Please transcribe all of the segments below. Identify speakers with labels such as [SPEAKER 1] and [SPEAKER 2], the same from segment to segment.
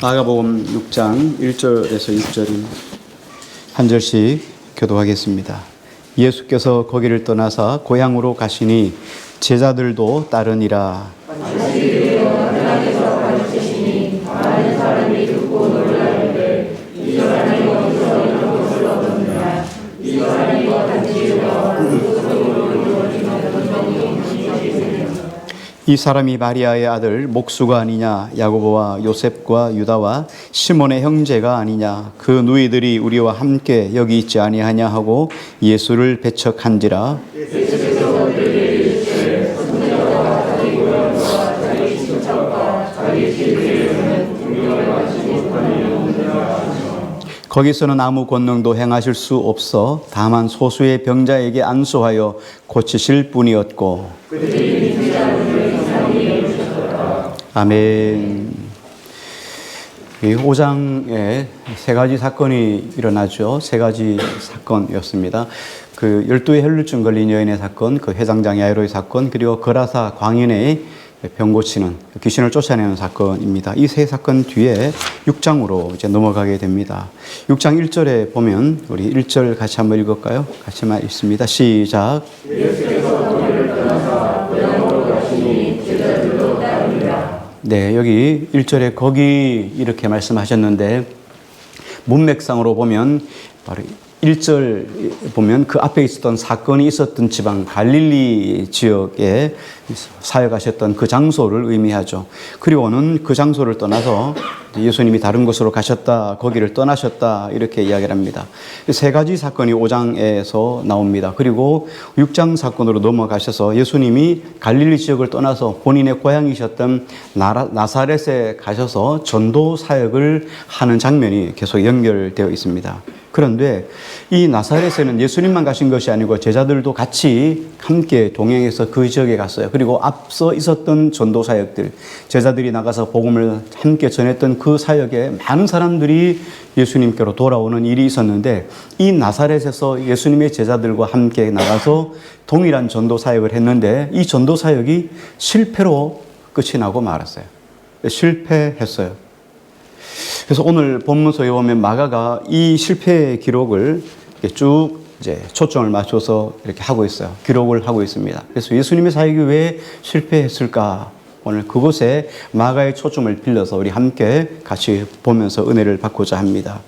[SPEAKER 1] 마가복음 6장 1절에서 6절 한 절씩 교도하겠습니다. 예수께서 거기를 떠나사 고향으로 가시니 제자들도 따르니라. 하나님께서 가르치시니 많은 사람이 듣고 놀라는데 이 사람이 어디서 이런 것을 얻었느냐. 이 사람이 이 사람이 마리아의 아들 목수가 아니냐, 야고보와 요셉과 유다와 시몬의 형제가 아니냐, 그 누이들이 우리와 함께 여기 있지 아니하냐 하고 예수를 배척한지라. 거기서는 아무 권능도 행하실 수 없어 다만 소수의 병자에게 안수하여 고치실 뿐이었고. 아멘. 이 5장에 세 가지 사건이 일어나죠. 세 가지 사건이었습니다. 그 12의 혈루증 걸린 여인의 사건, 그 회장장 야이로의 사건, 그리고 거라사 광인의 병 고치는, 귀신을 쫓아내는 사건입니다. 이 세 사건 뒤에 6장으로 이제 넘어가게 됩니다. 6장 1절에 보면 우리 1절 같이 한번 읽을까요? 같이만 읽습니다. 시작. 네, 여기 1절에 거기 이렇게 말씀하셨는데 문맥상으로 보면 바로 1절 보면 그 앞에 있었던 사건이 있었던 지방 갈릴리 지역에 사역하셨던 그 장소를 의미하죠. 그리고는 그 장소를 떠나서 예수님이 다른 곳으로 가셨다, 거기를 떠나셨다 이렇게 이야기를 합니다. 세 가지 사건이 5장에서 나옵니다. 그리고 6장 사건으로 넘어가셔서 예수님이 갈릴리 지역을 떠나서 본인의 고향이셨던 나사렛에 가셔서 전도 사역을 하는 장면이 계속 연결되어 있습니다. 그런데 이 나사렛에는 예수님만 가신 것이 아니고 제자들도 같이 함께 동행해서 그 지역에 갔어요. 그리고 앞서 있었던 전도 사역들, 제자들이 나가서 복음을 함께 전했던 그 사역에 많은 사람들이 예수님께로 돌아오는 일이 있었는데 이 나사렛에서 예수님의 제자들과 함께 나가서 동일한 전도 사역을 했는데 이 전도 사역이 실패로 끝이 나고 말았어요. 실패했어요. 그래서 오늘 본문서에 보면 마가가 이 실패의 기록을 쭉 이제 초점을 맞춰서 이렇게 하고 있어요. 기록을 하고 있습니다. 그래서 예수님의 사역이 왜 실패했을까? 오늘 그곳에 마가의 초점을 빌려서 우리 함께 같이 보면서 은혜를 받고자 합니다.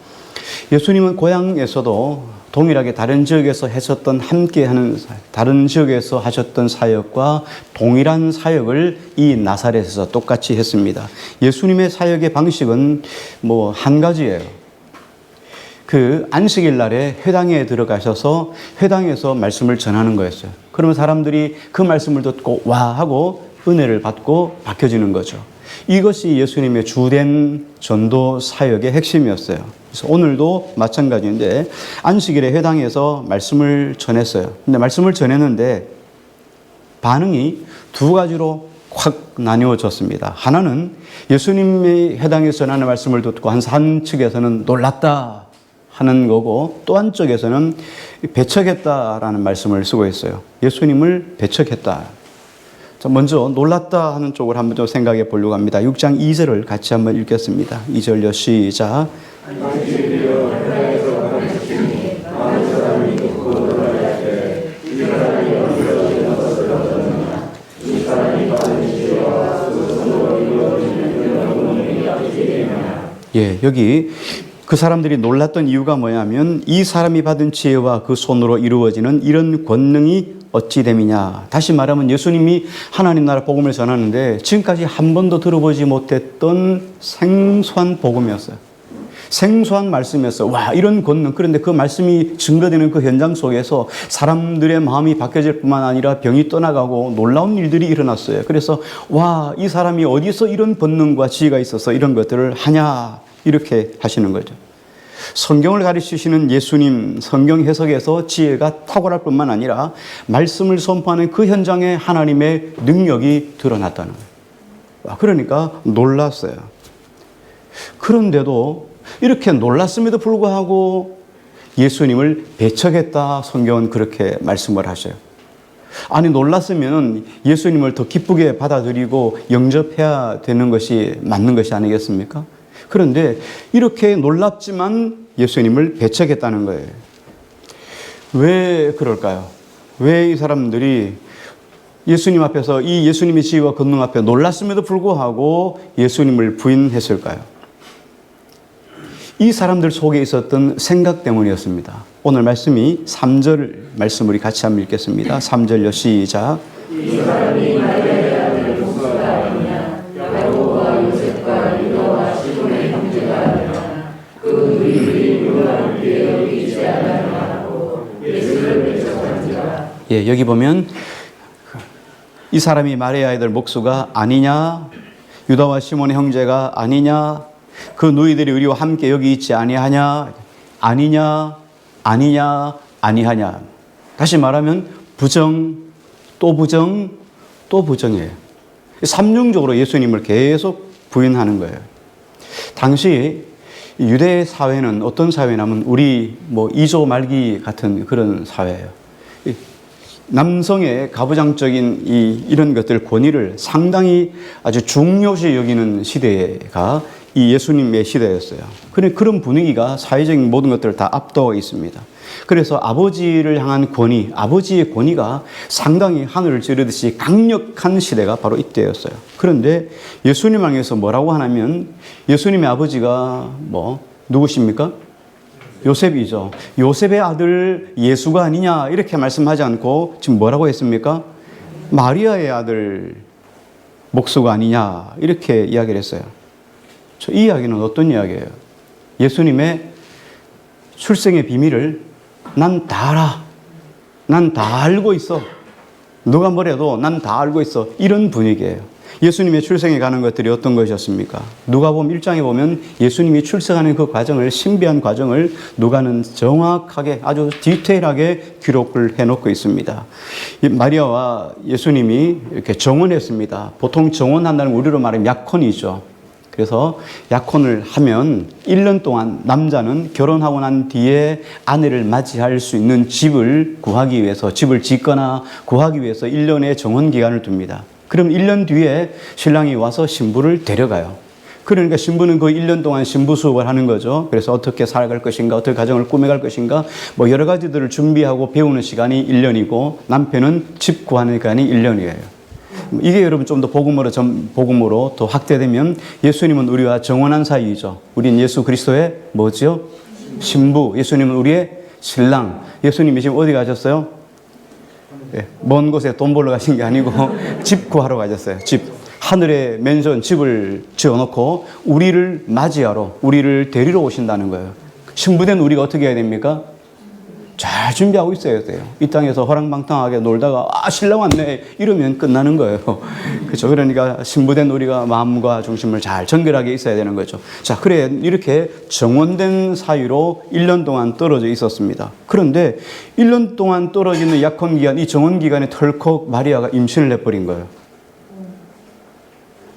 [SPEAKER 1] 예수님은 고향에서도 동일하게 다른 지역에서 하셨던 함께하는 다른 지역에서 하셨던 사역과 동일한 사역을 이 나사렛에서 똑같이 했습니다. 예수님의 사역의 방식은 뭐 한 가지예요. 그 안식일 날에 회당에 들어가셔서 회당에서 말씀을 전하는 거였어요. 그러면 사람들이 그 말씀을 듣고 와 하고 은혜를 받고 바뀌어지는 거죠. 이것이 예수님의 주된 전도 사역의 핵심이었어요. 그래서 오늘도 마찬가지인데 안식일에 회당에서 말씀을 전했어요. 근데 말씀을 전했는데 반응이 두 가지로 확 나뉘어졌습니다. 하나는 예수님의 회당에서 전하는 말씀을 듣고 한 측에서는 놀랐다 하는 거고 또 한쪽에서는 배척했다라는 말씀을 쓰고 있어요. 예수님을 배척했다. 자, 먼저 놀랐다 하는 쪽을 한번 좀 생각해 보려고 합니다. 6장 2절을 같이 한번 읽겠습니다. 2절요 시작. 예, 여기 그 사람들이 놀랐던 이유가 뭐냐면 이 사람이 받은 지혜와 그 손으로 이루어지는 이런 권능이 어찌 됨이냐. 다시 말하면 예수님이 하나님 나라 복음을 전하는데 지금까지 한 번도 들어보지 못했던 생소한 복음이었어요. 생소한 말씀이었어요. 와, 이런 권능. 그런데 그 말씀이 증거되는 그 현장 속에서 사람들의 마음이 바뀌어질 뿐만 아니라 병이 떠나가고 놀라운 일들이 일어났어요. 그래서 와, 이 사람이 어디서 이런 본능과 지혜가 있어서 이런 것들을 하냐 이렇게 하시는 거죠. 성경을 가르치시는 예수님, 성경 해석에서 지혜가 탁월할 뿐만 아니라 말씀을 선포하는 그 현장에 하나님의 능력이 드러났다는 거예요. 그러니까 놀랐어요. 그런데도 이렇게 놀랐음에도 불구하고 예수님을 배척했다 성경은 그렇게 말씀을 하셔요. 아니 놀랐으면 예수님을 더 기쁘게 받아들이고 영접해야 되는 것이 맞는 것이 아니겠습니까? 그런데 이렇게 놀랍지만 예수님을 배척했다는 거예요. 왜 그럴까요? 왜 이 사람들이 예수님 앞에서 이 예수님의 지위와 권능 앞에 놀랐음에도 불구하고 예수님을 부인했을까요? 이 사람들 속에 있었던 생각 때문이었습니다. 오늘 말씀이 3절 말씀 우리 같이 한번 읽겠습니다. 3절요 시작.
[SPEAKER 2] 이 사람이 마리아의 아들 목사가 아니냐, 야고보와 요셉과 유다와 시몬의 형제가 아니냐, 그 누이들이 물론 그의 여기지 않았나고 예수를 배척한지라.
[SPEAKER 1] 예, 여기 보면 이 사람이 마리아의 아들 목수가 아니냐, 유다와 시몬의 형제가 아니냐, 그 누이들이 우리와 함께 여기 있지 아니하냐, 아니냐, 아니냐, 아니하냐. 다시 말하면 부정, 또 부정, 또 부정이에요. 삼중적으로 예수님을 계속 부인하는 거예요. 당시 유대 사회는 어떤 사회냐면 우리 이조 말기 같은 그런 사회예요. 남성의 가부장적인 이런 것들 권위를 상당히 아주 중요시 여기는 시대가 이 예수님의 시대였어요. 그런 분위기가 사회적인 모든 것들을 다 압도하고 있습니다. 그래서 아버지를 향한 권위, 아버지의 권위가 상당히 하늘을 찌르듯이 강력한 시대가 바로 이때였어요. 그런데 예수님 향해서 뭐라고 하냐면 예수님의 아버지가 누구십니까? 요셉이죠. 요셉의 아들 예수가 아니냐 이렇게 말씀하지 않고 지금 뭐라고 했습니까? 마리아의 아들 목수가 아니냐 이렇게 이야기를 했어요. 이 이야기는 어떤 이야기예요? 예수님의 출생의 비밀을 난 다 알아. 난 다 알고 있어. 누가 뭐래도 난 다 알고 있어. 이런 분위기예요. 예수님의 출생에 가는 것들이 어떤 것이었습니까? 누가복음 1장에 보면 예수님이 출생하는 그 과정을, 신비한 과정을 누가는 정확하게 아주 디테일하게 기록을 해놓고 있습니다. 마리아와 예수님이 이렇게 정혼했습니다. 보통 정혼한다는 우리로 말하면 약혼이죠. 그래서 약혼을 하면 1년 동안 남자는 결혼하고 난 뒤에 아내를 맞이할 수 있는 집을 구하기 위해서, 집을 짓거나 구하기 위해서 1년의 정혼 기간을 둡니다. 그럼 1년 뒤에 신랑이 와서 신부를 데려가요. 그러니까 신부는 그 1년 동안 신부 수업을 하는 거죠. 그래서 어떻게 살아갈 것인가, 어떻게 가정을 꾸며갈 것인가, 여러 가지들을 준비하고 배우는 시간이 1년이고 남편은 집 구하는 시간이 1년이에요. 이게 여러분 좀 더 복음으로 더 확대되면 예수님은 우리와 정혼한 사이이죠. 우린 예수 그리스도의 뭐죠? 신부. 예수님은 우리의 신랑. 예수님이 지금 어디 가셨어요? 먼 곳에 돈 벌러 가신 게 아니고 집 구하러 가셨어요. 집. 하늘에 맨션 집을 지어놓고 우리를 맞이하러, 우리를 데리러 오신다는 거예요. 신부된 우리가 어떻게 해야 됩니까? 잘 준비하고 있어야 돼요. 이 땅에서 호랑방탕하게 놀다가 신랑 왔네 이러면 끝나는 거예요. 그렇죠. 그러니까 신부된 우리가 마음과 중심을 잘 정결하게 있어야 되는 거죠. 자, 그래 이렇게 정혼된 사이로 1년 동안 떨어져 있었습니다. 그런데 1년 동안 떨어지는 약혼 기간, 이 정혼 기간에 털컥 마리아가 임신을 해버린 거예요.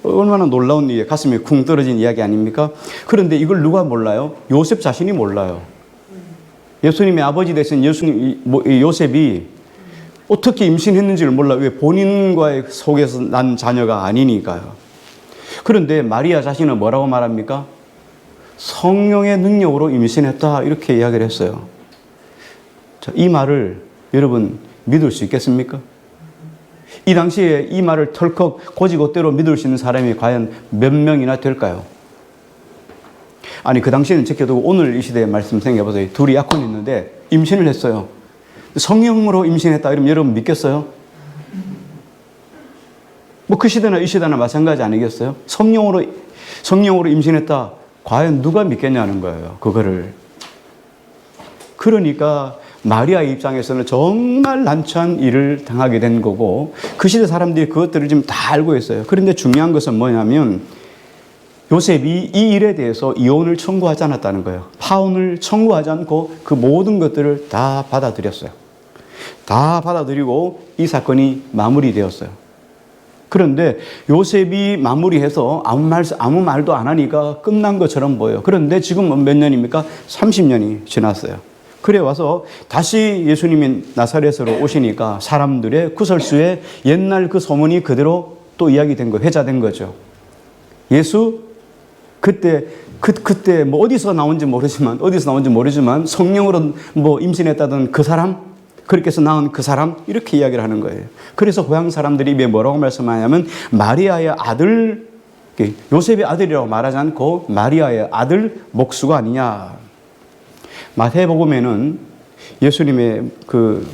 [SPEAKER 1] 얼마나 놀라운 일이에요. 가슴이 쿵 떨어진 이야기 아닙니까? 그런데 이걸 누가 몰라요? 요셉 자신이 몰라요. 예수님의 아버지 되신 요셉이 어떻게 임신했는지를 몰라. 왜? 본인과의 속에서 난 자녀가 아니니까요. 그런데 마리아 자신은 뭐라고 말합니까? 성령의 능력으로 임신했다 이렇게 이야기를 했어요. 자, 이 말을 여러분 믿을 수 있겠습니까? 이 당시에 이 말을 털컥 고지고대로 믿을 수 있는 사람이 과연 몇 명이나 될까요? 아니 그 당시에는 지켜두고 오늘 이 시대의 말씀 생각해보세요. 둘이 약혼이 있는데 임신을 했어요. 성령으로 임신했다 이러면 여러분 믿겠어요? 그 시대나 이 시대나 마찬가지 아니겠어요? 성령으로 임신했다. 과연 누가 믿겠냐는 거예요. 그거를. 그러니까 마리아의 입장에서는 정말 난처한 일을 당하게 된 거고 그 시대 사람들이 그것들을 지금 다 알고 있어요. 그런데 중요한 것은 뭐냐면 요셉이 이 일에 대해서 이혼을 청구하지 않았다는 거예요. 파혼을 청구하지 않고 그 모든 것들을 다 받아들였어요. 다 받아들이고 이 사건이 마무리되었어요. 그런데 요셉이 마무리해서 아무 말도 안 하니까 끝난 것처럼 보여요. 그런데 지금 몇 년입니까? 30년이 지났어요. 그래 와서 다시 예수님이 나사렛으로 오시니까 사람들의 구설수에 옛날 그 소문이 그대로 또 이야기된 거, 회자된 거죠. 예수 그때 그때 뭐 어디서 나온지 모르지만 성령으로 뭐 임신했다던 그 사람, 그렇게 해서 낳은 그 사람, 이렇게 이야기를 하는 거예요. 그래서 고향 사람들이 입에 뭐라고 말씀하냐면 마리아의 아들, 요셉의 아들이라고 말하지 않고 마리아의 아들 목수가 아니냐. 마태복음에는 예수님의 그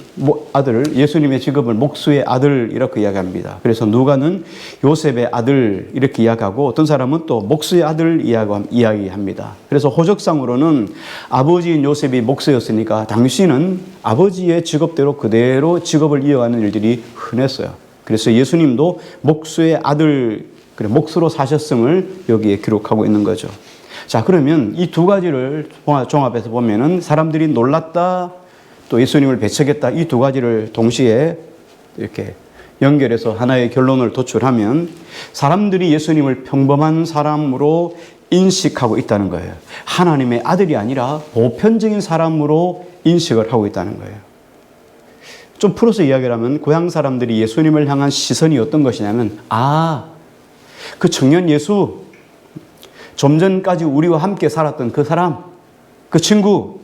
[SPEAKER 1] 아들, 예수님의 직업을 목수의 아들 이렇게 이야기합니다. 그래서 누가는 요셉의 아들 이렇게 이야기하고 어떤 사람은 또 목수의 아들 이야기합니다. 그래서 호적상으로는 아버지인 요셉이 목수였으니까 당시는 아버지의 직업대로 그대로 직업을 이어가는 일들이 흔했어요. 그래서 예수님도 목수의 아들, 목수로 사셨음을 여기에 기록하고 있는 거죠. 자, 그러면 이 두 가지를 종합해서 보면은 사람들이 놀랐다, 또 예수님을 배척했다, 이 두 가지를 동시에 이렇게 연결해서 하나의 결론을 도출하면 사람들이 예수님을 평범한 사람으로 인식하고 있다는 거예요. 하나님의 아들이 아니라 보편적인 사람으로 인식을 하고 있다는 거예요. 좀 풀어서 이야기를 하면 고향 사람들이 예수님을 향한 시선이 어떤 것이냐면, 그 청년 예수, 좀 전까지 우리와 함께 살았던 그 사람, 그 친구,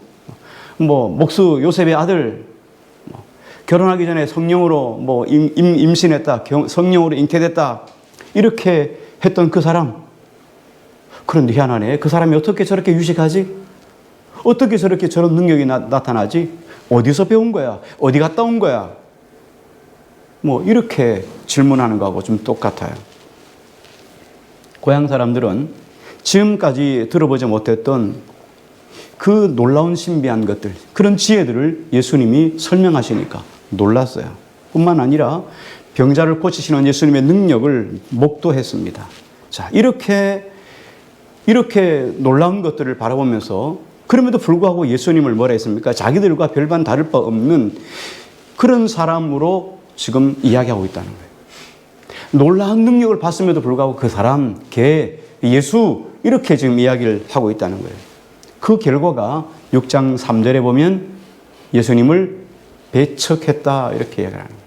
[SPEAKER 1] 목수 요셉의 아들, 결혼하기 전에 성령으로 임신했다, 성령으로 잉태됐다, 이렇게 했던 그 사람. 그런데 희한하네. 그 사람이 어떻게 저렇게 유식하지? 어떻게 저렇게 저런 능력이 나타나지? 어디서 배운 거야? 어디 갔다 온 거야? 이렇게 질문하는 거하고 좀 똑같아요. 고향 사람들은 지금까지 들어보지 못했던 그 놀라운 신비한 것들, 그런 지혜들을 예수님이 설명하시니까 놀랐어요. 뿐만 아니라 병자를 고치시는 예수님의 능력을 목도했습니다. 자, 이렇게 놀라운 것들을 바라보면서 그럼에도 불구하고 예수님을 뭐라 했습니까? 자기들과 별반 다를 바 없는 그런 사람으로 지금 이야기하고 있다는 거예요. 놀라운 능력을 봤음에도 불구하고 그 사람, 예수, 이렇게 지금 이야기를 하고 있다는 거예요. 그 결과가 6장 3절에 보면 예수님을 배척했다, 이렇게 이야기를 하는 거예요.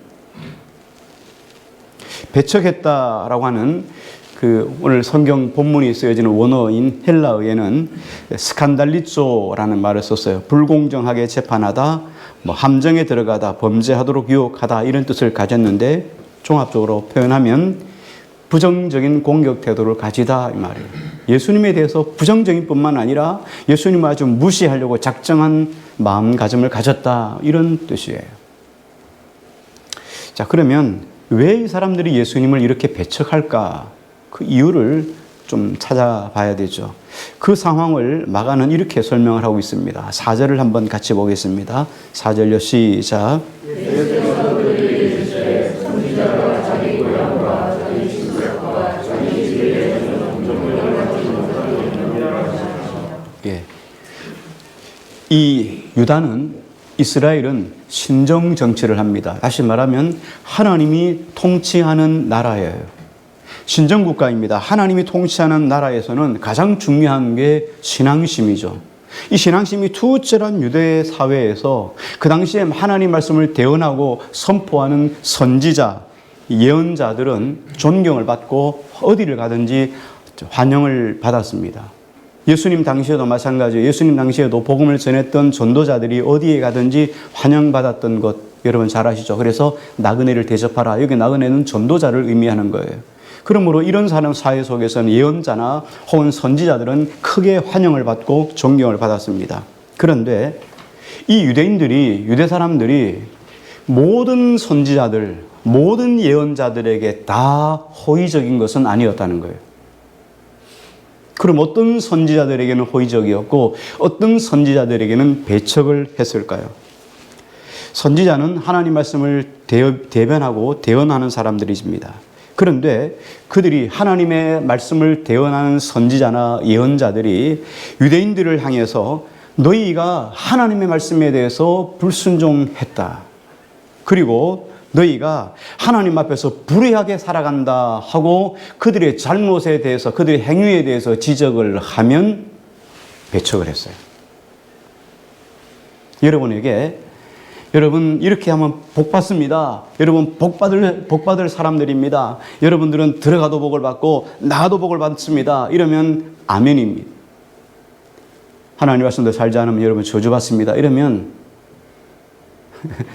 [SPEAKER 1] 배척했다라고 하는 오늘 성경 본문이 쓰여지는 원어인 헬라어에는 스칸달리조라는 말을 썼어요. 불공정하게 재판하다, 함정에 들어가다, 범죄하도록 유혹하다, 이런 뜻을 가졌는데 종합적으로 표현하면 부정적인 공격 태도를 가지다, 이 말이에요. 예수님에 대해서 부정적인 뿐만 아니라 예수님을 아주 무시하려고 작정한 마음가짐을 가졌다, 이런 뜻이에요. 자, 그러면 왜 이 사람들이 예수님을 이렇게 배척할까? 그 이유를 좀 찾아봐야 되죠. 그 상황을 마가는 이렇게 설명을 하고 있습니다. 4절을 한번 같이 보겠습니다. 4절요, 시작. 이 이스라엘은 신정 정치를 합니다. 다시 말하면 하나님이 통치하는 나라예요. 신정국가입니다. 하나님이 통치하는 나라에서는 가장 중요한 게 신앙심이죠. 이 신앙심이 투철한 유대 사회에서 그 당시에 하나님 말씀을 대언하고 선포하는 선지자, 예언자들은 존경을 받고 어디를 가든지 환영을 받았습니다. 예수님 당시에도 마찬가지예요. 예수님 당시에도 복음을 전했던 전도자들이 어디에 가든지 환영받았던 것 여러분 잘 아시죠? 그래서 나그네를 대접하라. 여기 나그네는 전도자를 의미하는 거예요. 그러므로 이런 사회 속에서는 예언자나 혹은 선지자들은 크게 환영을 받고 존경을 받았습니다. 그런데 이 유대 사람들이 모든 선지자들, 모든 예언자들에게 다 호의적인 것은 아니었다는 거예요. 그럼 어떤 선지자들에게는 호의적이었고 어떤 선지자들에게는 배척을 했을까요? 선지자는 하나님 말씀을 대변하고 대언하는 사람들입니다. 그런데 그들이 하나님의 말씀을 대언하는 선지자나 예언자들이 유대인들을 향해서 너희가 하나님의 말씀에 대해서 불순종했다. 그리고 너희가 하나님 앞에서 불의하게 살아간다 하고 그들의 잘못에 대해서, 그들의 행위에 대해서 지적을 하면 배척을 했어요. 여러분 이렇게 하면 복 받습니다. 여러분 복 받을 사람들입니다. 여러분들은 들어가도 복을 받고 나가도 복을 받습니다. 이러면 아멘입니다. 하나님 말씀대로 살지 않으면 여러분 저주받습니다. 이러면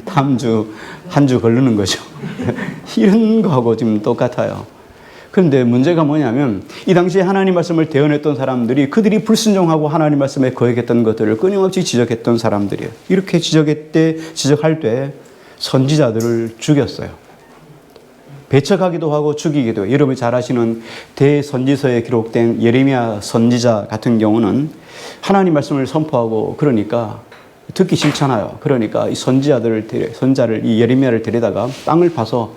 [SPEAKER 1] 다음 주, 한 주 걸르는 거죠. 이런 거하고 지금 똑같아요. 그런데 문제가 뭐냐면 이 당시에 하나님 말씀을 대언했던 사람들이 그들이 불순종하고 하나님 말씀에 거역했던 것들을 끊임없이 지적했던 사람들이에요. 이렇게 지적할 때 선지자들을 죽였어요. 배척하기도 하고 죽이기도 해요. 여러분이 잘 아시는 대선지서에 기록된 예레미야 선지자 같은 경우는 하나님 말씀을 선포하고 그러니까 듣기 싫잖아요. 그러니까 이 선자를 이 예레미야를 데려다가 땅을 파서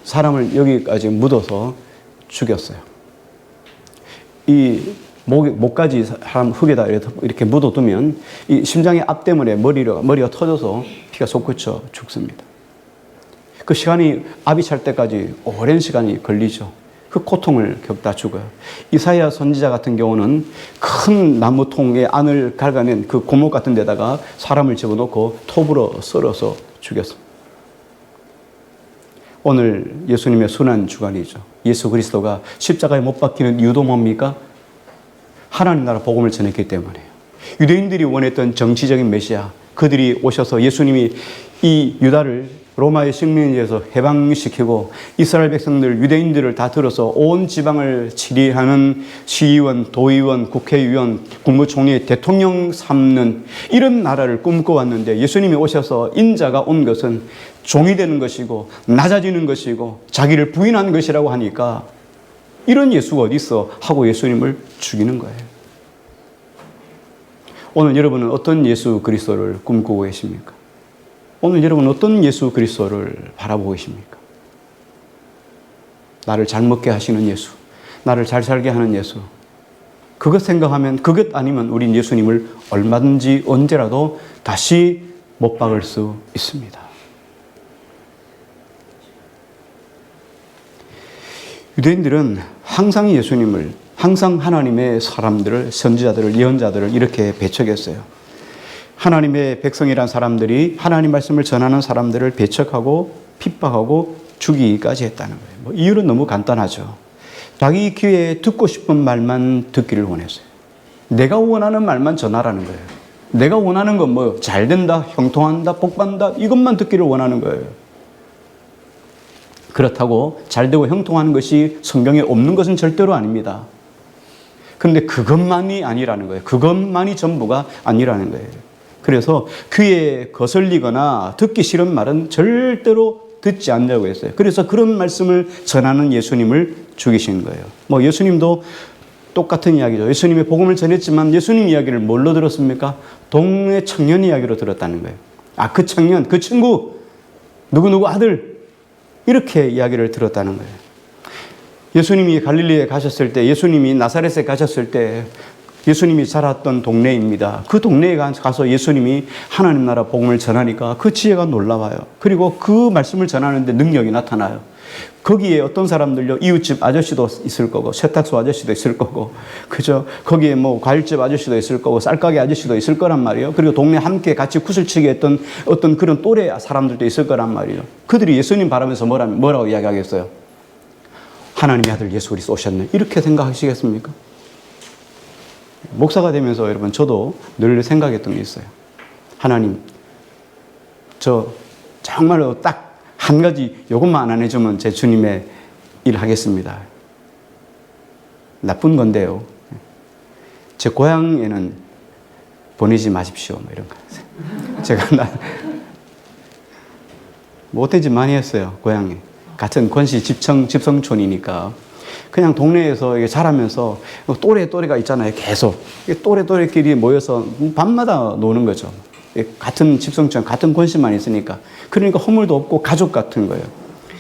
[SPEAKER 1] 사람을 여기까지 묻어서 죽였어요. 이 목까지 사람 흙에다 이렇게 묻어두면 이 심장의 압 때문에 머리가 터져서 피가 솟구쳐 죽습니다. 그 시간이 압이 찰 때까지 오랜 시간이 걸리죠. 그 고통을 겪다 죽어요. 이사야 선지자 같은 경우는 큰 나무통의 안을 갈가낸 그 고목 같은 데다가 사람을 집어넣고 톱으로 썰어서 죽였습니다. 오늘 예수님의 순환 주간이죠. 예수 그리스도가 십자가에 못 박히는 이유도 뭡니까? 하나님 나라 복음을 전했기 때문이에요. 유대인들이 원했던 정치적인 메시아, 그들이 오셔서 예수님이 이 유다를 로마의 식민지에서 해방시키고 이스라엘 백성들, 유대인들을 다 들어서 온 지방을 치리하는 시의원, 도의원, 국회의원, 국무총리, 대통령 삼는 이런 나라를 꿈꿔왔는데 예수님이 오셔서 인자가 온 것은 종이 되는 것이고 낮아지는 것이고 자기를 부인하는 것이라고 하니까 이런 예수가 어디 있어 하고 예수님을 죽이는 거예요. 오늘 여러분은 어떤 예수 그리스도를 꿈꾸고 계십니까? 오늘 여러분 어떤 예수 그리스도를 바라보고 계십니까? 나를 잘 먹게 하시는 예수, 나를 잘 살게 하는 예수. 그것 생각하면 그것 아니면 우린 예수님을 얼마든지 언제라도 다시 못 박을 수 있습니다. 유대인들은 항상 예수님을, 항상 하나님의 사람들을, 선지자들을, 예언자들을 이렇게 배척했어요. 하나님의 백성이란 사람들이 하나님 말씀을 전하는 사람들을 배척하고 핍박하고 죽이기까지 했다는 거예요. 이유는 너무 간단하죠. 자기 귀에 듣고 싶은 말만 듣기를 원했어요. 내가 원하는 말만 전하라는 거예요. 내가 원하는 건 잘 된다, 형통한다, 복받는다 이것만 듣기를 원하는 거예요. 그렇다고 잘 되고 형통하는 것이 성경에 없는 것은 절대로 아닙니다. 그런데 그것만이 아니라는 거예요. 그것만이 전부가 아니라는 거예요. 그래서 귀에 거슬리거나 듣기 싫은 말은 절대로 듣지 않으려고 했어요. 그래서 그런 말씀을 전하는 예수님을 죽이신 거예요. 예수님도 똑같은 이야기죠. 예수님의 복음을 전했지만 예수님 이야기를 뭘로 들었습니까? 동네 청년 이야기로 들었다는 거예요. 그 청년, 그 친구, 누구누구 아들 이렇게 이야기를 들었다는 거예요. 예수님이 갈릴리에 가셨을 때, 예수님이 나사렛에 가셨을 때 예수님이 자랐던 동네입니다. 그 동네에 가서 예수님이 하나님 나라 복음을 전하니까 그 지혜가 놀라워요. 그리고 그 말씀을 전하는데 능력이 나타나요. 거기에 어떤 사람들요, 이웃집 아저씨도 있을 거고, 세탁소 아저씨도 있을 거고, 그죠? 거기에 과일집 아저씨도 있을 거고, 쌀가게 아저씨도 있을 거란 말이에요. 그리고 동네 함께 같이 구슬치기 했던 어떤 그런 또래 사람들도 있을 거란 말이에요. 그들이 예수님 바라면서 뭐라고 이야기하겠어요? 하나님의 아들 예수 그리스도 오셨네. 이렇게 생각하시겠습니까? 목사가 되면서 여러분 저도 늘 생각했던 게 있어요. 하나님, 저 정말로 딱 한 가지 요것만 안 해주면 제 주님의 일 하겠습니다. 나쁜 건데요. 제 고향에는 보내지 마십시오. 이런 거. 제가 못되지 많이 했어요. 고향에. 같은 권시 집성촌이니까. 그냥 동네에서 자라면서 또래가 있잖아요. 계속. 또래끼리 모여서 밤마다 노는 거죠. 같은 집성촌, 같은 권시만 있으니까. 그러니까 허물도 없고 가족 같은 거예요.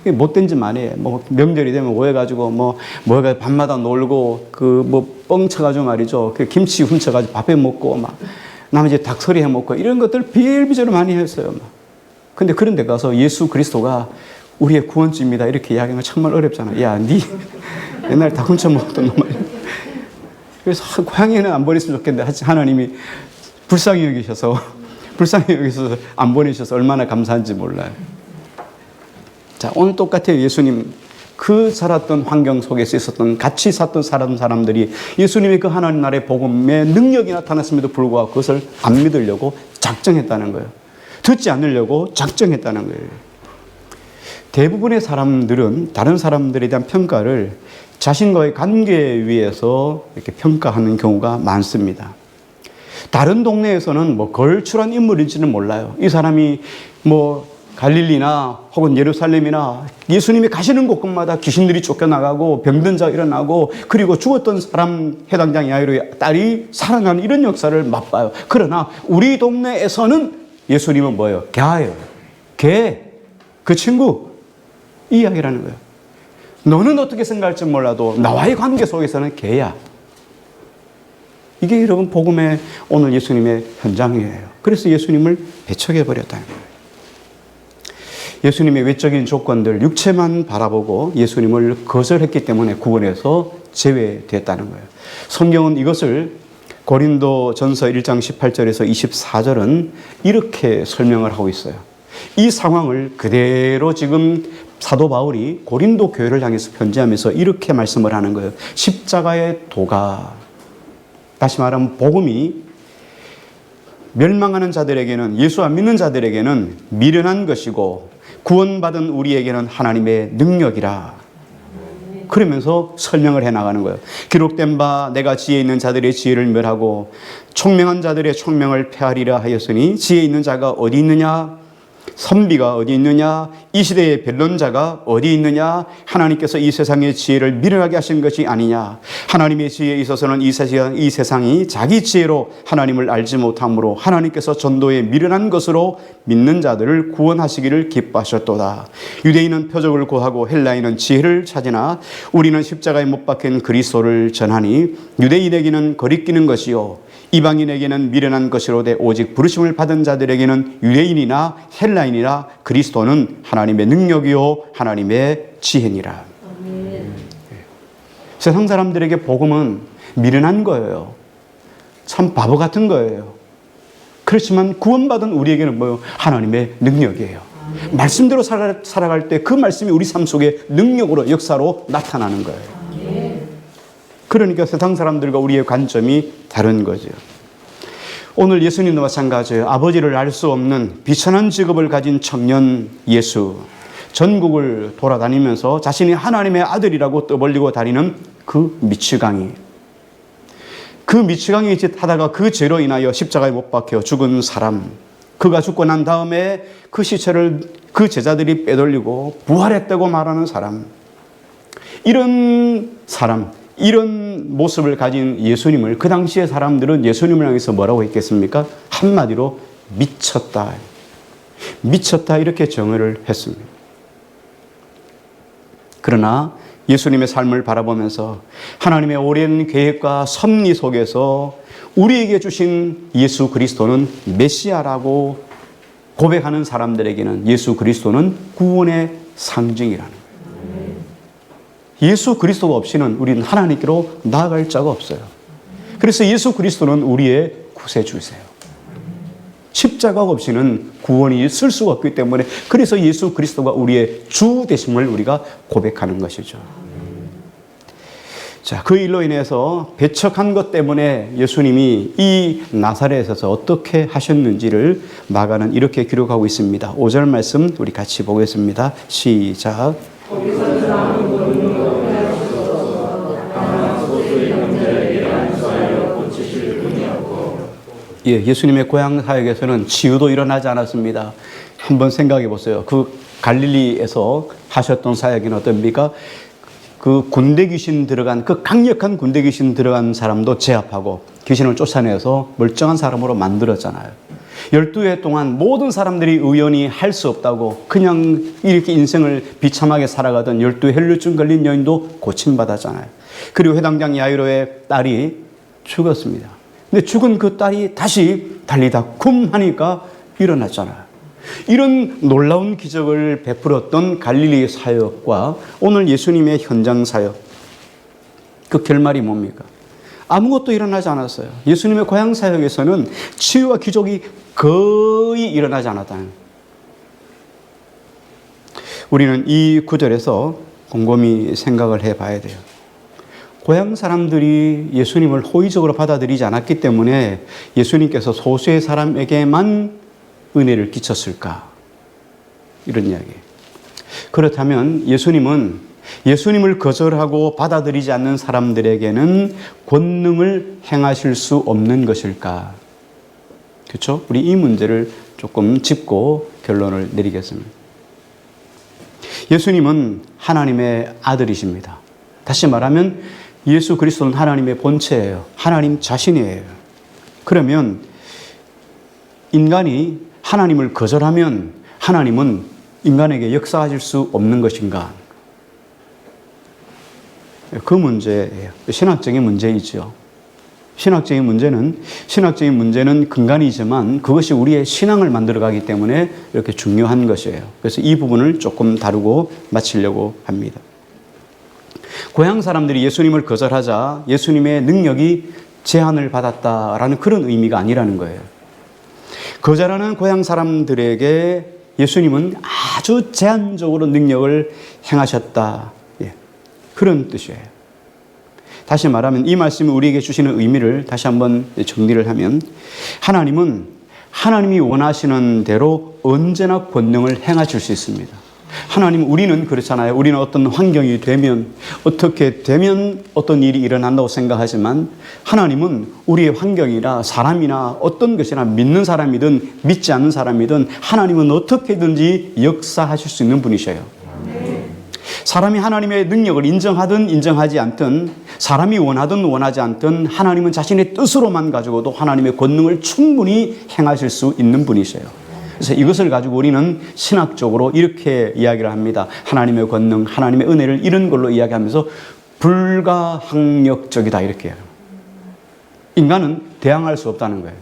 [SPEAKER 1] 못된 짓 많이 해. 명절이 되면 모여가지고 밤마다 놀고 뻥 쳐가지고 말이죠. 김치 훔쳐가지고 밥해 먹고 남은 이제 닭소리 해 먹고 이런 것들 비일비재로 많이 했어요. 근데 그런 데 가서 예수 그리스도가 우리의 구원주입니다. 이렇게 이야기하면 정말 어렵잖아요. 야, 니 옛날에 다 훔쳐 먹었던 놈 말이야. 그래서 고향에는 안 보냈으면 좋겠는데 하나님이 불쌍히 여기셔서 안 보내셔서 얼마나 감사한지 몰라요. 자, 오늘 똑같아요. 예수님 그 살았던 환경 속에서 있었던 같이 살았던 사람들이 예수님의 그 하나님 나라의 복음의 능력이 나타났음에도 불구하고 그것을 안 믿으려고 작정했다는 거예요. 듣지 않으려고 작정했다는 거예요. 대부분의 사람들은 다른 사람들에 대한 평가를 자신과의 관계에 의해서 이렇게 평가하는 경우가 많습니다. 다른 동네에서는 뭐 걸출한 인물인지는 몰라요. 이 사람이 뭐 갈릴리나 혹은 예루살렘이나 예수님이 가시는 곳곳마다 귀신들이 쫓겨나가고 병든 자 일어나고 그리고 죽었던 사람 해당장 야이로의 딸이 살아나는 이런 역사를 맛봐요. 그러나 우리 동네에서는 예수님은 뭐예요? 개예요. 개. 그 친구. 이 이야기라는 거예요. 너는 어떻게 생각할지 몰라도 나와의 관계 속에서는 개야. 이게 여러분 복음의 오늘 예수님의 현장이에요. 그래서 예수님을 배척해버렸다는 거예요. 예수님의 외적인 조건들, 육체만 바라보고 예수님을 거절했기 때문에 구원에서 제외됐다는 거예요. 성경은 이것을 고린도 전서 1장 18절에서 24절은 이렇게 설명을 하고 있어요. 이 상황을 그대로 지금 사도 바울이 고린도 교회를 향해서 편지하면서 이렇게 말씀을 하는 거예요. 십자가의 도가, 다시 말하면 복음이 멸망하는 자들에게는, 예수 안 믿는 자들에게는 미련한 것이고 구원받은 우리에게는 하나님의 능력이라. 그러면서 설명을 해나가는 거예요. 기록된 바 내가 지혜 있는 자들의 지혜를 멸하고 총명한 자들의 총명을 폐하리라 하였으니 지혜 있는 자가 어디 있느냐? 선비가 어디 있느냐? 이 시대의 변론자가 어디 있느냐? 하나님께서 이 세상의 지혜를 미련하게 하신 것이 아니냐? 하나님의 지혜에 있어서는 이 세상이 자기 지혜로 하나님을 알지 못함으로 하나님께서 전도에 미련한 것으로 믿는 자들을 구원하시기를 기뻐하셨도다. 유대인은 표적을 구하고 헬라인은 지혜를 찾으나 우리는 십자가에 못 박힌 그리스도를 전하니 유대인에게는 거리끼는 것이요 이방인에게는 미련한 것이로되 오직 부르심을 받은 자들에게는 유대인이나 헬라인이라 그리스도는 하나님의 능력이요 하나님의 지혜니라. 세상 사람들에게 복음은 미련한 거예요. 참 바보 같은 거예요. 그렇지만 구원받은 우리에게는 뭐예요? 하나님의 능력이에요. 말씀대로 살아갈 때 그 말씀이 우리 삶 속에 능력으로 역사로 나타나는 거예요. 그러니까 세상 사람들과 우리의 관점이 다른 거죠. 오늘 예수님도 마찬가지예요. 아버지를 알 수 없는 비천한 직업을 가진 청년 예수. 전국을 돌아다니면서 자신이 하나님의 아들이라고 떠벌리고 다니는 그 미치광이. 그 미치광이 짓하다가 그 죄로 인하여 십자가에 못 박혀 죽은 사람. 그가 죽고 난 다음에 그 시체를 그 제자들이 빼돌리고 부활했다고 말하는 사람. 이런 사람. 이런 모습을 가진 예수님을 그 당시의 사람들은 예수님을 향해서 뭐라고 했겠습니까? 한마디로 미쳤다. 미쳤다 이렇게 정의를 했습니다. 그러나 예수님의 삶을 바라보면서 하나님의 오랜 계획과 섭리 속에서 우리에게 주신 예수 그리스도는 메시아라고 고백하는 사람들에게는 예수 그리스도는 구원의 상징이라는 거예요. 예수 그리스도가 없이는 우리는 하나님께로 나아갈 자가 없어요. 그래서 예수 그리스도는 우리의 구세주세요. 십자가 없이는 구원이 있을 수가 없기 때문에 그래서 예수 그리스도가 우리의 주 되심을 우리가 고백하는 것이죠. 자, 그 일로 인해서 배척한 것 때문에 예수님이 이 나사렛에서 어떻게 하셨는지를 마가는 이렇게 기록하고 있습니다. 5절 말씀 우리 같이 보겠습니다. 시작. 예, 예수님의 고향 사역에서는 치유도 일어나지 않았습니다. 한번 생각해 보세요. 그 갈릴리에서 하셨던 사역은 어떻습니까? 그 군대 귀신 들어간, 그 강력한 군대 귀신 들어간 사람도 제압하고 귀신을 쫓아내서 멀쩡한 사람으로 만들었잖아요. 12해 동안 모든 사람들이 의연히 할 수 없다고 그냥 이렇게 인생을 비참하게 살아가던 12 혈류증 걸린 여인도 고침받았잖아요. 그리고 회당장 야이로의 딸이 죽었습니다. 근데 죽은 그 딸이 다시 달리다 쿰 하니까 일어났잖아요. 이런 놀라운 기적을 베풀었던 갈릴리 사역과 오늘 예수님의 현장 사역, 그 결말이 뭡니까? 아무것도 일어나지 않았어요. 예수님의 고향 사역에서는 치유와 기적이 거의 일어나지 않았다는. 우리는 이 구절에서 곰곰이 생각을 해봐야 돼요. 고향 사람들이 예수님을 호의적으로 받아들이지 않았기 때문에 예수님께서 소수의 사람에게만 은혜를 끼쳤을까? 이런 이야기예요. 그렇다면 예수님을 거절하고 받아들이지 않는 사람들에게는 권능을 행하실 수 없는 것일까? 그렇죠? 우리 이 문제를 조금 짚고 결론을 내리겠습니다. 예수님은 하나님의 아들이십니다. 다시 말하면 예수 그리스도는 하나님의 본체예요. 하나님 자신이에요. 그러면 인간이 하나님을 거절하면 하나님은 인간에게 역사하실 수 없는 것인가? 그 문제예요. 신학적인 문제이죠. 신학적인 문제는 근간이지만 그것이 우리의 신앙을 만들어가기 때문에 이렇게 중요한 것이에요. 그래서 이 부분을 조금 다루고 마치려고 합니다. 고향 사람들이 예수님을 거절하자 예수님의 능력이 제한을 받았다라는 그런 의미가 아니라는 거예요. 거절하는 고향 사람들에게 예수님은 아주 제한적으로 능력을 행하셨다. 그런 뜻이에요. 다시 말하면 이 말씀이 우리에게 주시는 의미를 다시 한번 정리를 하면 하나님은 하나님이 원하시는 대로 언제나 권능을 행하실 수 있습니다. 우리는 그렇잖아요. 우리는 어떤 환경이 되면 어떻게 되면 어떤 일이 일어난다고 생각하지만 하나님은 우리의 환경이나 사람이나 어떤 것이나 믿는 사람이든 믿지 않는 사람이든 하나님은 어떻게든지 역사하실 수 있는 분이셔요. 사람이 하나님의 능력을 인정하든 인정하지 않든 사람이 원하든 원하지 않든 하나님은 자신의 뜻으로만 가지고도 하나님의 권능을 충분히 행하실 수 있는 분이셔요. 그래서 이것을 가지고 우리는 신학적으로 이렇게 이야기를 합니다. 하나님의 권능, 하나님의 은혜를 이런 걸로 이야기하면서 불가항력적이다 이렇게 해요. 인간은 대항할 수 없다는 거예요.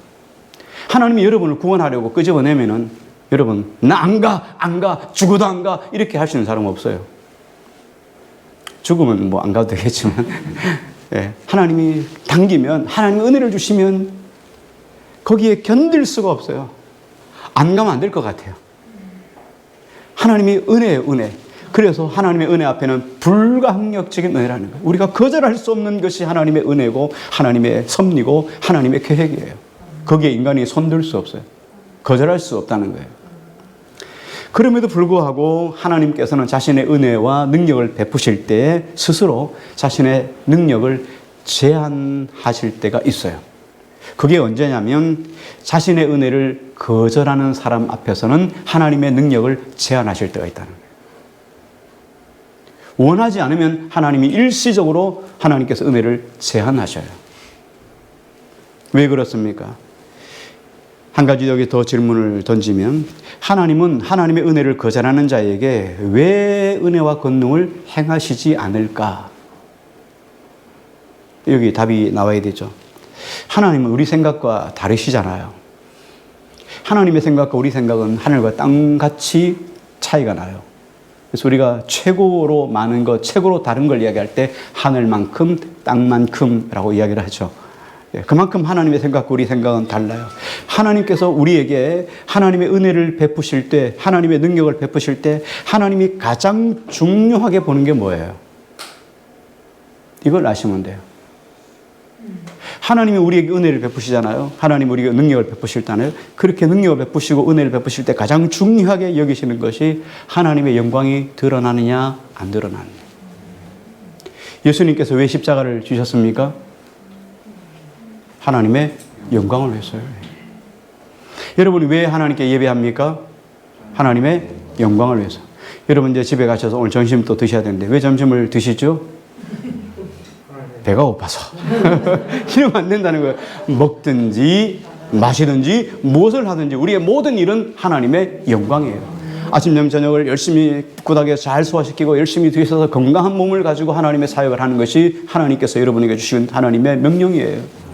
[SPEAKER 1] 하나님이 여러분을 구원하려고 끄집어내면은 여러분 나 안 가, 죽어도 안 가 이렇게 할 수 있는 사람은 없어요. 죽으면 뭐 안 가도 되겠지만 예, 하나님이 당기면 하나님이 은혜를 주시면 거기에 견딜 수가 없어요. 안 가면 안 될 것 같아요. 하나님이 은혜예요, 은혜. 그래서 하나님의 은혜 앞에는 불가항력적인 은혜라는 거예요. 우리가 거절할 수 없는 것이 하나님의 은혜고 하나님의 섭리고 하나님의 계획이에요. 거기에 인간이 손댈 수 없어요. 거절할 수 없다는 거예요. 그럼에도 불구하고 하나님께서는 자신의 은혜와 능력을 베푸실 때 스스로 자신의 능력을 제한하실 때가 있어요. 그게 언제냐면 자신의 은혜를 거절하는 사람 앞에서는 하나님의 능력을 제한하실 때가 있다는 거예요. 원하지 않으면 하나님이 일시적으로 하나님께서 은혜를 제한하셔요. 왜 그렇습니까? 한 가지 여기 더 질문을 던지면 하나님은 하나님의 은혜를 거절하는 자에게 왜 은혜와 권능을 행하시지 않을까? 여기 답이 나와야 되죠. 하나님은 우리 생각과 다르시잖아요. 하나님의 생각과 우리 생각은 하늘과 땅같이 차이가 나요. 그래서 우리가 최고로 많은 것, 최고로 다른 걸 이야기할 때 하늘만큼, 땅만큼이라고 이야기를 하죠. 그만큼 하나님의 생각과 우리 생각은 달라요. 하나님께서 우리에게 하나님의 은혜를 베푸실 때, 하나님의 능력을 베푸실 때 하나님이 가장 중요하게 보는 게 뭐예요? 이걸 아시면 돼요. 하나님이 우리에게 은혜를 베푸시잖아요. 하나님이 우리에게 능력을 베푸실 때는 그렇게 능력을 베푸시고 은혜를 베푸실 때 가장 중요하게 여기시는 것이 하나님의 영광이 드러나느냐 안 드러나느냐. 예수님께서 왜 십자가를 주셨습니까? 하나님의 영광을 위해서요. 여러분이 왜 하나님께 예배합니까? 하나님의 영광을 위해서. 여러분 이제 집에 가셔서 오늘 점심 또 드셔야 되는데 왜 점심을 드시죠? 배가 고파서. 이러면 안 된다는 거예요. 먹든지 마시든지 무엇을 하든지 우리의 모든 일은 하나님의 영광이에요. 아침, 점심, 저녁을 열심히 구닥에서 잘 소화시키고 열심히 뒤에서 건강한 몸을 가지고 하나님의 사역을 하는 것이 하나님께서 여러분에게 주신 하나님의 명령이에요.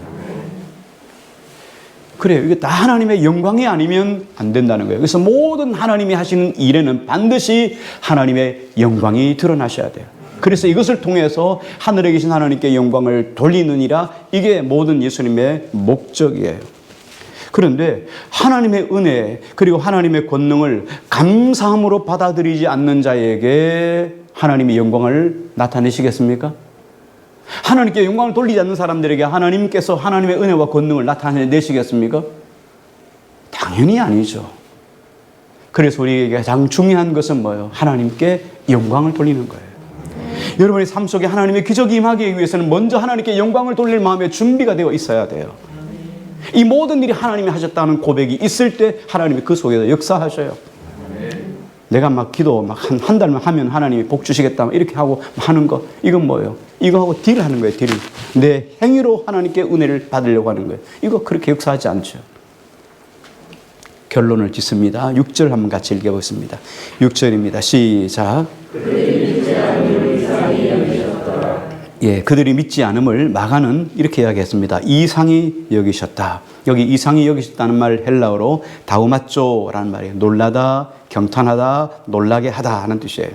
[SPEAKER 1] 그래요. 이게 다 하나님의 영광이 아니면 안 된다는 거예요. 그래서 모든 하나님이 하시는 일에는 반드시 하나님의 영광이 드러나셔야 돼요. 그래서 이것을 통해서 하늘에 계신 하나님께 영광을 돌리느니라 이게 모든 예수님의 목적이에요. 그런데 하나님의 은혜 그리고 하나님의 권능을 감사함으로 받아들이지 않는 자에게 하나님의 영광을 나타내시겠습니까? 하나님께 영광을 돌리지 않는 사람들에게 하나님께서 하나님의 은혜와 권능을 나타내시겠습니까? 당연히 아니죠. 그래서 우리에게 가장 중요한 것은 뭐예요? 하나님께 영광을 돌리는 거예요. 여러분의 삶 속에 하나님의 기적이 임하기 위해서는 먼저 하나님께 영광을 돌릴 마음의 준비가 되어 있어야 돼요. 이 모든 일이 하나님이 하셨다는 고백이 있을 때 하나님이 그 속에서 역사하셔요. 내가 막 기도 막 한 달만 하면 하나님이 복 주시겠다 이렇게 하고 하는 거, 이건 뭐예요? 이거 하고 딜하는 거예요. 딜. 내 행위로 하나님께 은혜를 받으려고 하는 거예요. 이거 그렇게 역사하지 않죠. 결론을 짓습니다. 6절 한번 같이 읽어보겠습니다. 6절입니다. 시작. 예, 그들이 믿지 않음을 마가는 이렇게 이야기했습니다. 이상히 여기셨다. 여기 이상히 여기셨다는 말 헬라어로 다우마쪼라는 말이에요. 놀라다, 경탄하다, 놀라게 하다 하는 뜻이에요.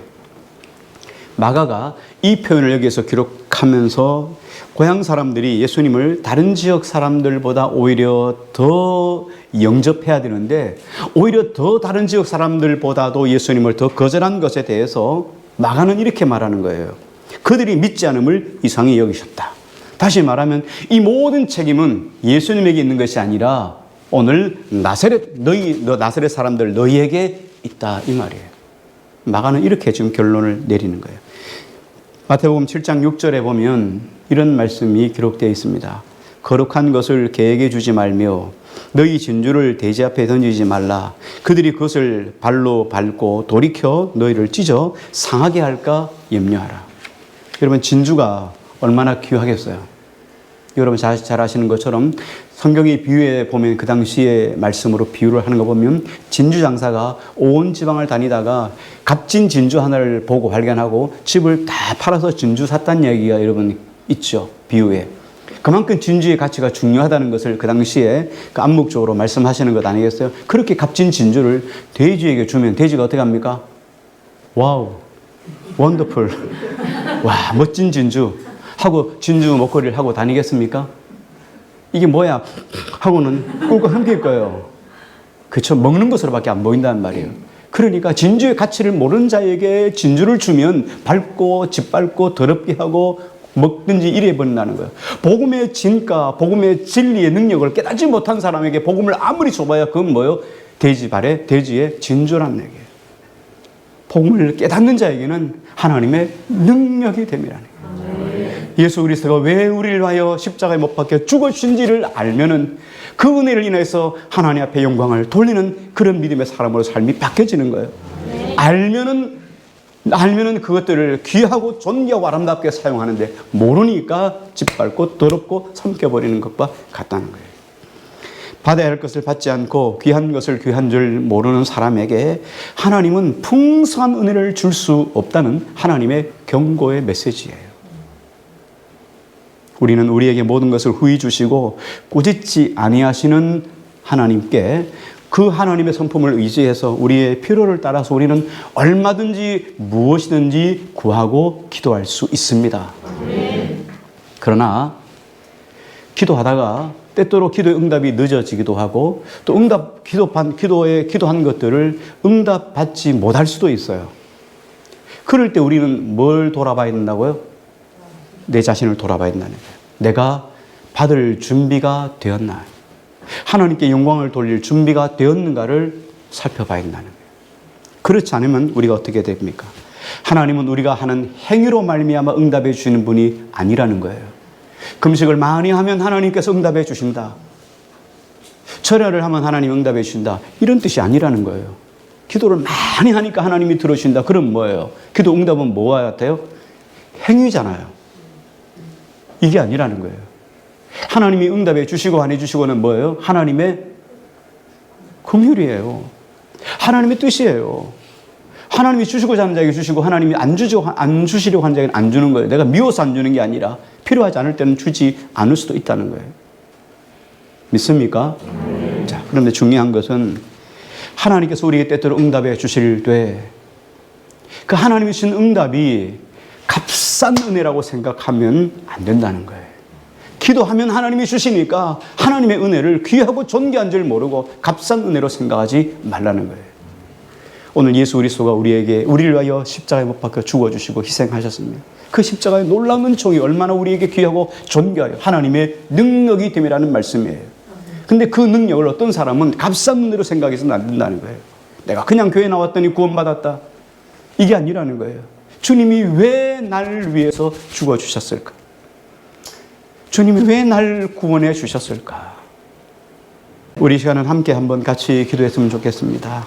[SPEAKER 1] 마가가 이 표현을 여기에서 기록하면서 고향 사람들이 예수님을 다른 지역 사람들보다 오히려 더 영접해야 되는데 오히려 더 다른 지역 사람들보다도 예수님을 더 거절한 것에 대해서 마가는 이렇게 말하는 거예요. 그들이 믿지 않음을 이상히 여기셨다. 다시 말하면 이 모든 책임은 예수님에게 있는 것이 아니라 오늘 나사렛 사람들 너희에게 있다 이 말이에요. 마가는 이렇게 지금 결론을 내리는 거예요. 마태복음 7장 6절에 보면 이런 말씀이 기록되어 있습니다. 거룩한 것을 개에게 주지 말며 너희 진주를 돼지 앞에 던지지 말라. 그들이 그것을 발로 밟고 돌이켜 너희를 찢어 상하게 할까 염려하라. 여러분 진주가 얼마나 귀하겠어요. 여러분 잘 아시는 것처럼 성경의 비유에 보면 그 당시의 말씀으로 비유를 하는 거 보면 진주 장사가 온 지방을 다니다가 값진 진주 하나를 보고 발견하고 집을 다 팔아서 진주 샀다는 얘기가 여러분 있죠. 비유에. 그만큼 진주의 가치가 중요하다는 것을 그 당시에 그 암묵적으로 말씀하시는 것 아니겠어요? 그렇게 값진 진주를 돼지에게 주면 돼지가 어떻게 합니까? 와우, 원더풀. 와, 멋진 진주. 하고 진주 목걸이를 하고 다니겠습니까? 이게 뭐야? 하고는 꿀꺽 삼킬 거예요. 그렇죠? 먹는 것으로밖에 안 보인다는 말이에요. 그러니까 진주의 가치를 모르는 자에게 진주를 주면 밟고 짓밟고 더럽게 하고 먹든지 이래 버린다는 거예요. 복음의 진가, 복음의 진리의 능력을 깨닫지 못한 사람에게 복음을 아무리 줘봐야 그건 뭐예요? 돼지의 진주라는 얘기예요. 복음을 깨닫는 자에게는 하나님의 능력이 됨이라는 거예요. 예수 그리스도가 왜 우리를 위하여 십자가에 못 박혀 죽으신지를 알면은 그 은혜를 인해서 하나님 앞에 영광을 돌리는 그런 믿음의 사람으로 삶이 바뀌어지는 거예요. 알면은 그것들을 귀하고 존귀하고 아름답게 사용하는데 모르니까 짓밟고 더럽고 삼켜버리는 것과 같다는 거예요. 받아야 할 것을 받지 않고 귀한 것을 귀한 줄 모르는 사람에게 하나님은 풍성한 은혜를 줄 수 없다는 하나님의 경고의 메시지예요. 우리는 우리에게 모든 것을 후히 주시고 꾸짖지 아니하시는 하나님께 그 하나님의 성품을 의지해서 우리의 필요를 따라서 우리는 얼마든지 무엇이든지 구하고 기도할 수 있습니다. 그러나 기도하다가 때때로 기도의 응답이 늦어지기도 하고 또 기도한 것들을 응답받지 못할 수도 있어요. 그럴 때 우리는 뭘 돌아봐야 된다고요? 내 자신을 돌아봐야 된다는 거예요. 내가 받을 준비가 되었나? 하나님께 영광을 돌릴 준비가 되었는가를 살펴봐야 된다는 거예요. 그렇지 않으면 우리가 어떻게 됩니까? 하나님은 우리가 하는 행위로 말미암아 응답해 주시는 분이 아니라는 거예요. 금식을 많이 하면 하나님께서 응답해 주신다. 절야를 하면 하나님 응답해 주신다. 이런 뜻이 아니라는 거예요. 기도를 많이 하니까 하나님이 들어주신다. 그럼 뭐예요? 기도 응답은 뭐와 같아요? 행위잖아요. 이게 아니라는 거예요. 하나님이 응답해 주시고 안 해주시고는 뭐예요? 하나님의 긍휼이에요. 하나님의 뜻이에요. 하나님이 주시고자 하는 자에게 주시고 하나님이 안 주시려고 하는 자에게는 안 주는 거예요. 내가 미워서 안 주는 게 아니라 필요하지 않을 때는 주지 않을 수도 있다는 거예요. 믿습니까? 자, 그런데 중요한 것은 하나님께서 우리에게 때때로 응답해 주실 때 그 하나님이 주신 응답이 값싼 은혜라고 생각하면 안 된다는 거예요. 기도하면 하나님이 주시니까 하나님의 은혜를 귀하고 존귀한 줄 모르고 값싼 은혜로 생각하지 말라는 거예요. 오늘 예수 그리스도가 우리를 위하여 십자가에 못 박혀 죽어주시고 희생하셨습니다. 그 십자가의 놀라운 은총이 얼마나 우리에게 귀하고 존귀하여 하나님의 능력이 됨이라는 말씀이에요. 근데 그 능력을 어떤 사람은 값싼 문제로 생각해서는 안 된다는 거예요. 내가 그냥 교회 나왔더니 구원받았다. 이게 아니라는 거예요. 주님이 왜 나를 위해서 죽어주셨을까? 주님이 왜 나를 구원해 주셨을까? 우리 시간은 함께 한번 같이 기도했으면 좋겠습니다.